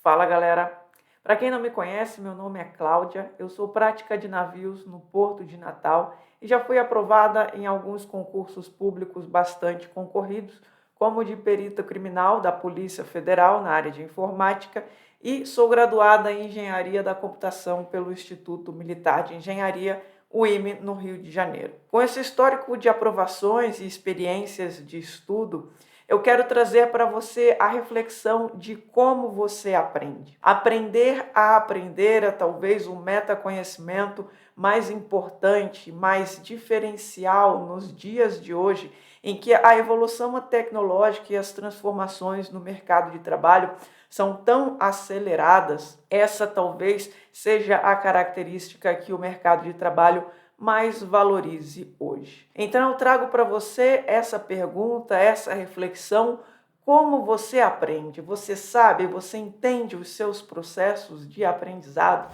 Fala galera! Para quem não me conhece, meu nome é Cláudia, eu sou prática de navios no Porto de Natal e já fui aprovada em alguns concursos públicos bastante concorridos, como de perita criminal da Polícia Federal na área de informática e sou graduada em Engenharia da Computação pelo Instituto Militar de Engenharia, o IME, no Rio de Janeiro. Com esse histórico de aprovações e experiências de estudo, eu quero trazer para você a reflexão de como você aprende. Aprender a aprender é talvez o metaconhecimento mais importante, mais diferencial nos dias de hoje, em que a evolução tecnológica e as transformações no mercado de trabalho são tão aceleradas. Essa talvez seja a característica que o mercado de trabalho mais valorize hoje. Então eu trago para você essa pergunta, essa reflexão: como você aprende? Você sabe, você entende os seus processos de aprendizado?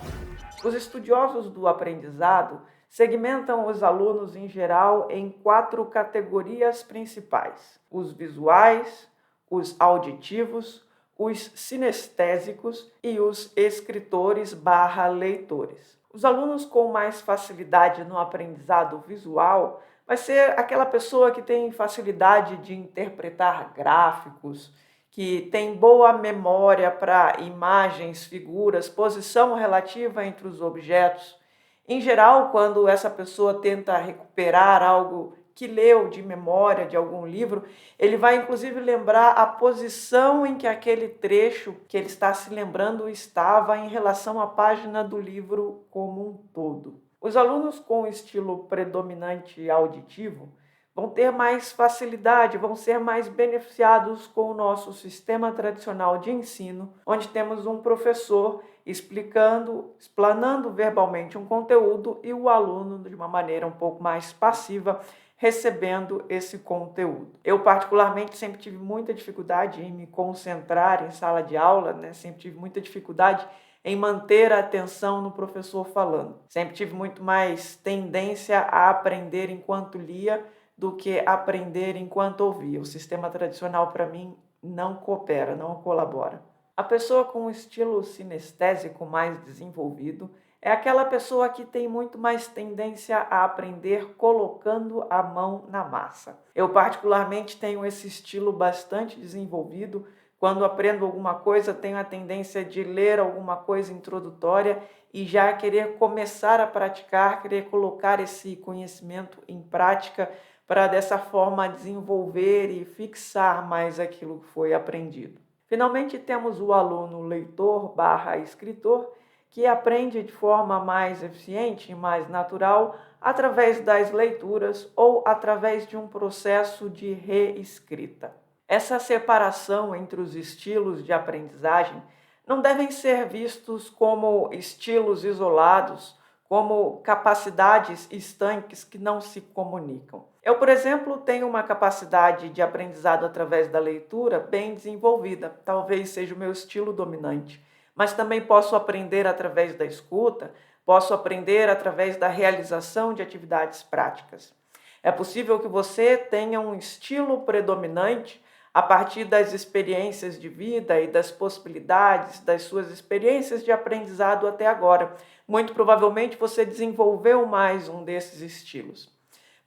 Os estudiosos do aprendizado segmentam os alunos em geral em 4 categorias principais: os visuais, os auditivos, os sinestésicos e os escritores/leitores. Os alunos com mais facilidade no aprendizado visual vai ser aquela pessoa que tem facilidade de interpretar gráficos, que tem boa memória para imagens, figuras, posição relativa entre os objetos. Em geral, quando essa pessoa tenta recuperar algo que leu de memória de algum livro, ele vai inclusive lembrar a posição em que aquele trecho que ele está se lembrando estava em relação à página do livro como um todo. Os alunos com estilo predominante auditivo vão ter mais facilidade, vão ser mais beneficiados com o nosso sistema tradicional de ensino, onde temos um professor explanando verbalmente um conteúdo e o aluno, de uma maneira um pouco mais passiva, recebendo esse conteúdo. Eu, particularmente, sempre tive muita dificuldade em me concentrar em sala de aula, sempre tive muita dificuldade em manter a atenção no professor falando. Sempre tive muito mais tendência a aprender enquanto lia do que aprender enquanto ouvia. O sistema tradicional, para mim, não coopera, não colabora. A pessoa com um estilo sinestésico mais desenvolvido é aquela pessoa que tem muito mais tendência a aprender colocando a mão na massa. Eu, particularmente, tenho esse estilo bastante desenvolvido. Quando aprendo alguma coisa, tenho a tendência de ler alguma coisa introdutória e já querer começar a praticar, querer colocar esse conhecimento em prática para, dessa forma, desenvolver e fixar mais aquilo que foi aprendido. Finalmente, temos o aluno leitor/escritor, que aprende de forma mais eficiente e mais natural através das leituras ou através de um processo de reescrita. Essa separação entre os estilos de aprendizagem não devem ser vistos como estilos isolados, como capacidades estanques que não se comunicam. Eu, por exemplo, tenho uma capacidade de aprendizado através da leitura bem desenvolvida, talvez seja o meu estilo dominante, mas também posso aprender através da escuta, posso aprender através da realização de atividades práticas. É possível que você tenha um estilo predominante a partir das experiências de vida e das possibilidades das suas experiências de aprendizado até agora. Muito provavelmente você desenvolveu mais um desses estilos.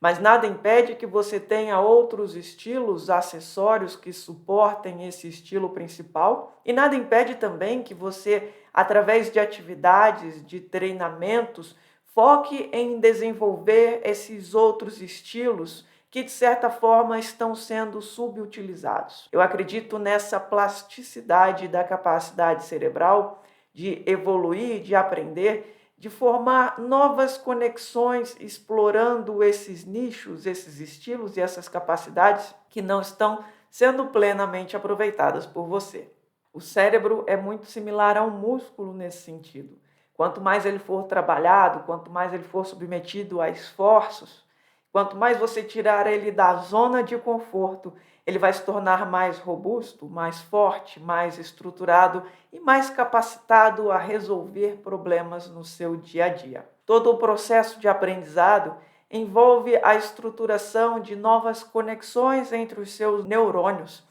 Mas nada impede que você tenha outros estilos acessórios que suportem esse estilo principal, e nada impede também que você, através de atividades, de treinamentos, foque em desenvolver esses outros estilos que, de certa forma, estão sendo subutilizados. Eu acredito nessa plasticidade da capacidade cerebral de evoluir, de aprender, de formar novas conexões, explorando esses nichos, esses estilos e essas capacidades que não estão sendo plenamente aproveitadas por você. O cérebro é muito similar a um músculo nesse sentido. Quanto mais ele for trabalhado, quanto mais ele for submetido a esforços, quanto mais você tirar ele da zona de conforto, ele vai se tornar mais robusto, mais forte, mais estruturado e mais capacitado a resolver problemas no seu dia a dia. Todo o processo de aprendizado envolve a estruturação de novas conexões entre os seus neurônios.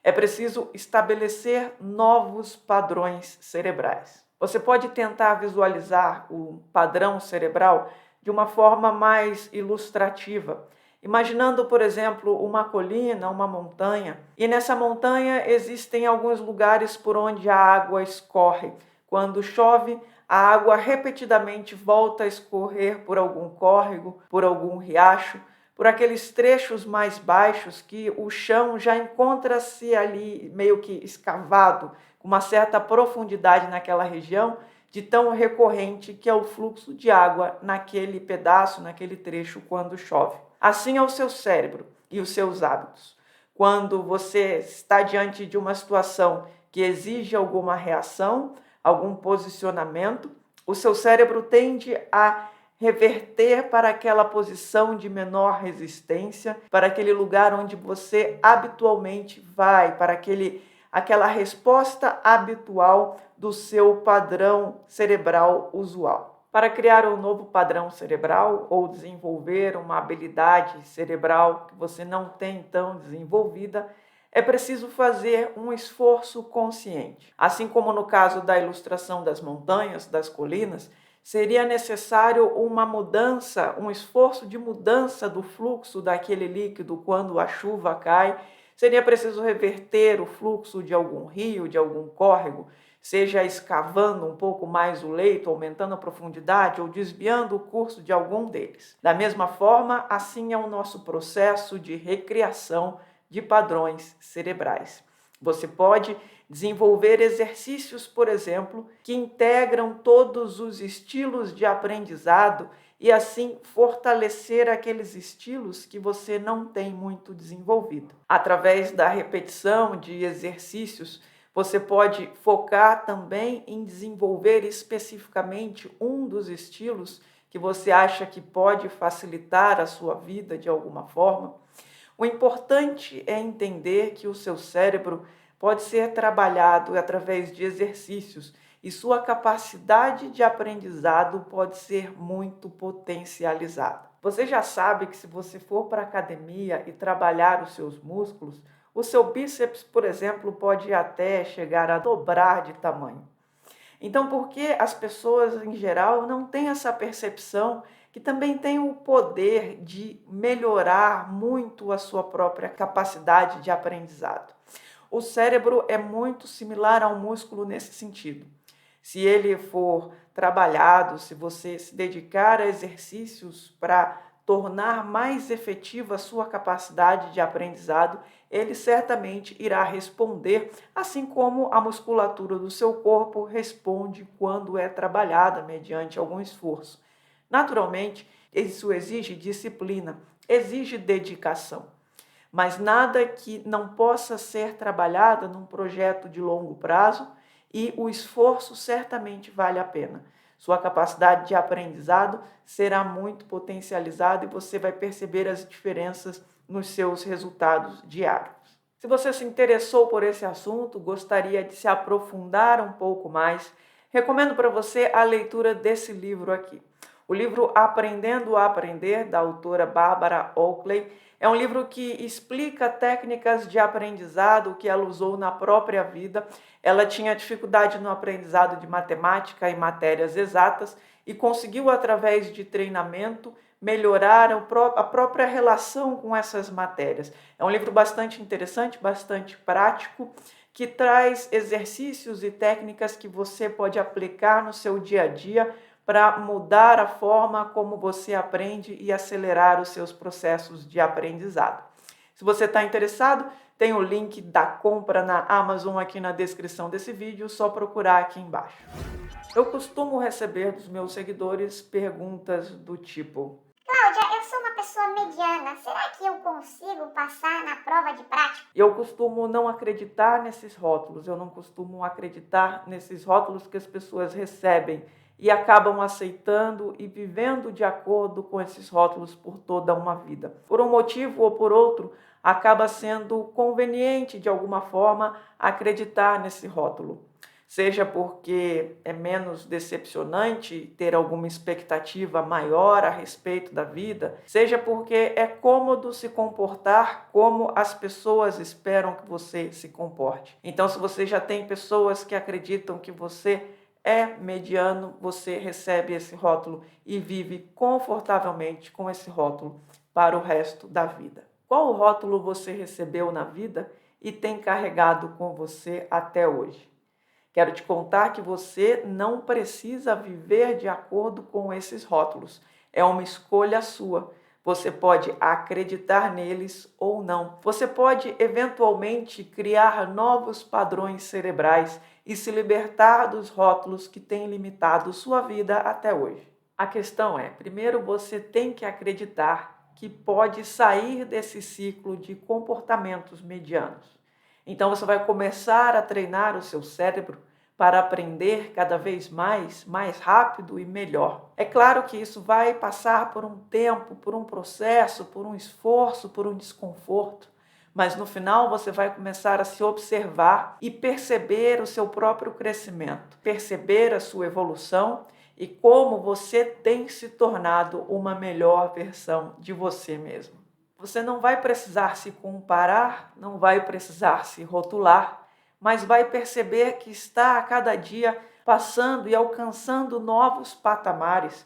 É preciso estabelecer novos padrões cerebrais. Você pode tentar visualizar o padrão cerebral de uma forma mais ilustrativa, imaginando, por exemplo, uma colina, uma montanha, e nessa montanha existem alguns lugares por onde a água escorre. Quando chove, a água repetidamente volta a escorrer por algum córrego, por algum riacho, por aqueles trechos mais baixos que o chão já encontra-se ali meio que escavado, com uma certa profundidade naquela região, de tão recorrente que é o fluxo de água naquele pedaço, naquele trecho quando chove. Assim é o seu cérebro e os seus hábitos. Quando você está diante de uma situação que exige alguma reação, algum posicionamento, o seu cérebro tende a reverter para aquela posição de menor resistência, para aquele lugar onde você habitualmente vai, para aquela resposta habitual do seu padrão cerebral usual. Para criar um novo padrão cerebral ou desenvolver uma habilidade cerebral que você não tem tão desenvolvida, é preciso fazer um esforço consciente. Assim como no caso da ilustração das montanhas, das colinas, seria necessário uma mudança, um esforço de mudança do fluxo daquele líquido quando a chuva cai. Seria preciso reverter o fluxo de algum rio, de algum córrego, seja escavando um pouco mais o leito, aumentando a profundidade ou desviando o curso de algum deles. Da mesma forma, assim é o nosso processo de recriação de padrões cerebrais. Você pode desenvolver exercícios, por exemplo, que integram todos os estilos de aprendizado e assim fortalecer aqueles estilos que você não tem muito desenvolvido. Através da repetição de exercícios, você pode focar também em desenvolver especificamente um dos estilos que você acha que pode facilitar a sua vida de alguma forma. O importante é entender que o seu cérebro pode ser trabalhado através de exercícios e sua capacidade de aprendizado pode ser muito potencializada. Você já sabe que se você for para a academia e trabalhar os seus músculos, o seu bíceps, por exemplo, pode até chegar a dobrar de tamanho. Então, por que as pessoas em geral não têm essa percepção que também tem o poder de melhorar muito a sua própria capacidade de aprendizado? O cérebro é muito similar ao músculo nesse sentido. Se ele for trabalhado, se você se dedicar a exercícios para tornar mais efetiva a sua capacidade de aprendizado, ele certamente irá responder, assim como a musculatura do seu corpo responde quando é trabalhada mediante algum esforço. Naturalmente, isso exige disciplina, exige dedicação, mas nada que não possa ser trabalhado num projeto de longo prazo e o esforço certamente vale a pena. Sua capacidade de aprendizado será muito potencializada e você vai perceber as diferenças nos seus resultados diários. Se você se interessou por esse assunto, gostaria de se aprofundar um pouco mais, recomendo para você a leitura desse livro aqui. O livro Aprendendo a Aprender, da autora Barbara Oakley, é um livro que explica técnicas de aprendizado que ela usou na própria vida. Ela tinha dificuldade no aprendizado de matemática e matérias exatas e conseguiu, através de treinamento, melhorar a própria relação com essas matérias. É um livro bastante interessante, bastante prático, que traz exercícios e técnicas que você pode aplicar no seu dia a dia para mudar a forma como você aprende e acelerar os seus processos de aprendizado. Se você está interessado, tem o link da compra na Amazon aqui na descrição desse vídeo, só procurar aqui embaixo. Eu costumo receber dos meus seguidores perguntas do tipo: Cláudia, eu sou uma pessoa mediana, será que eu consigo passar na prova de prática? Eu costumo não acreditar nesses rótulos, eu não costumo acreditar nesses rótulos que as pessoas recebem e acabam aceitando e vivendo de acordo com esses rótulos por toda uma vida. Por um motivo ou por outro, acaba sendo conveniente de alguma forma acreditar nesse rótulo. seja porque é menos decepcionante ter alguma expectativa maior a respeito da vida, seja porque é cômodo se comportar como as pessoas esperam que você se comporte. Então, se você já tem pessoas que acreditam que você é mediano, você recebe esse rótulo e vive confortavelmente com esse rótulo para o resto da vida. Qual rótulo você recebeu na vida e tem carregado com você até hoje? Quero te contar que você não precisa viver de acordo com esses rótulos. É uma escolha sua. Você pode acreditar neles ou não. Você pode, eventualmente, criar novos padrões cerebrais e se libertar dos rótulos que têm limitado sua vida até hoje. A questão é, primeiro você tem que acreditar que pode sair desse ciclo de comportamentos medianos. Então você vai começar a treinar o seu cérebro para aprender cada vez mais rápido e melhor. É claro que isso vai passar por um tempo, por um processo, por um esforço, por um desconforto, mas no final você vai começar a se observar e perceber o seu próprio crescimento, perceber a sua evolução e como você tem se tornado uma melhor versão de você mesmo. Você não vai precisar se comparar, não vai precisar se rotular, mas vai perceber que está a cada dia passando e alcançando novos patamares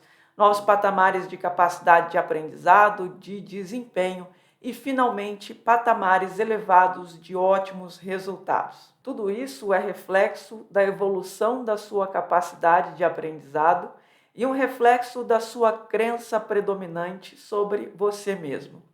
de capacidade de aprendizado, de desempenho e, finalmente, patamares elevados de ótimos resultados. Tudo isso é reflexo da evolução da sua capacidade de aprendizado e um reflexo da sua crença predominante sobre você mesmo.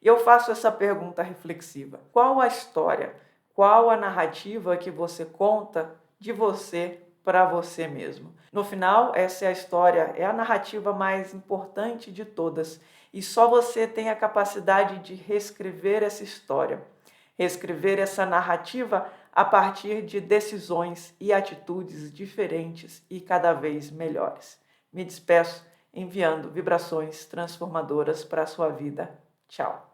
E eu faço essa pergunta reflexiva: qual a história, qual a narrativa que você conta de você para você mesmo? No final, essa é a história, é a narrativa mais importante de todas. E só você tem a capacidade de reescrever essa história, reescrever essa narrativa a partir de decisões e atitudes diferentes e cada vez melhores. Me despeço enviando vibrações transformadoras para a sua vida. Tchau.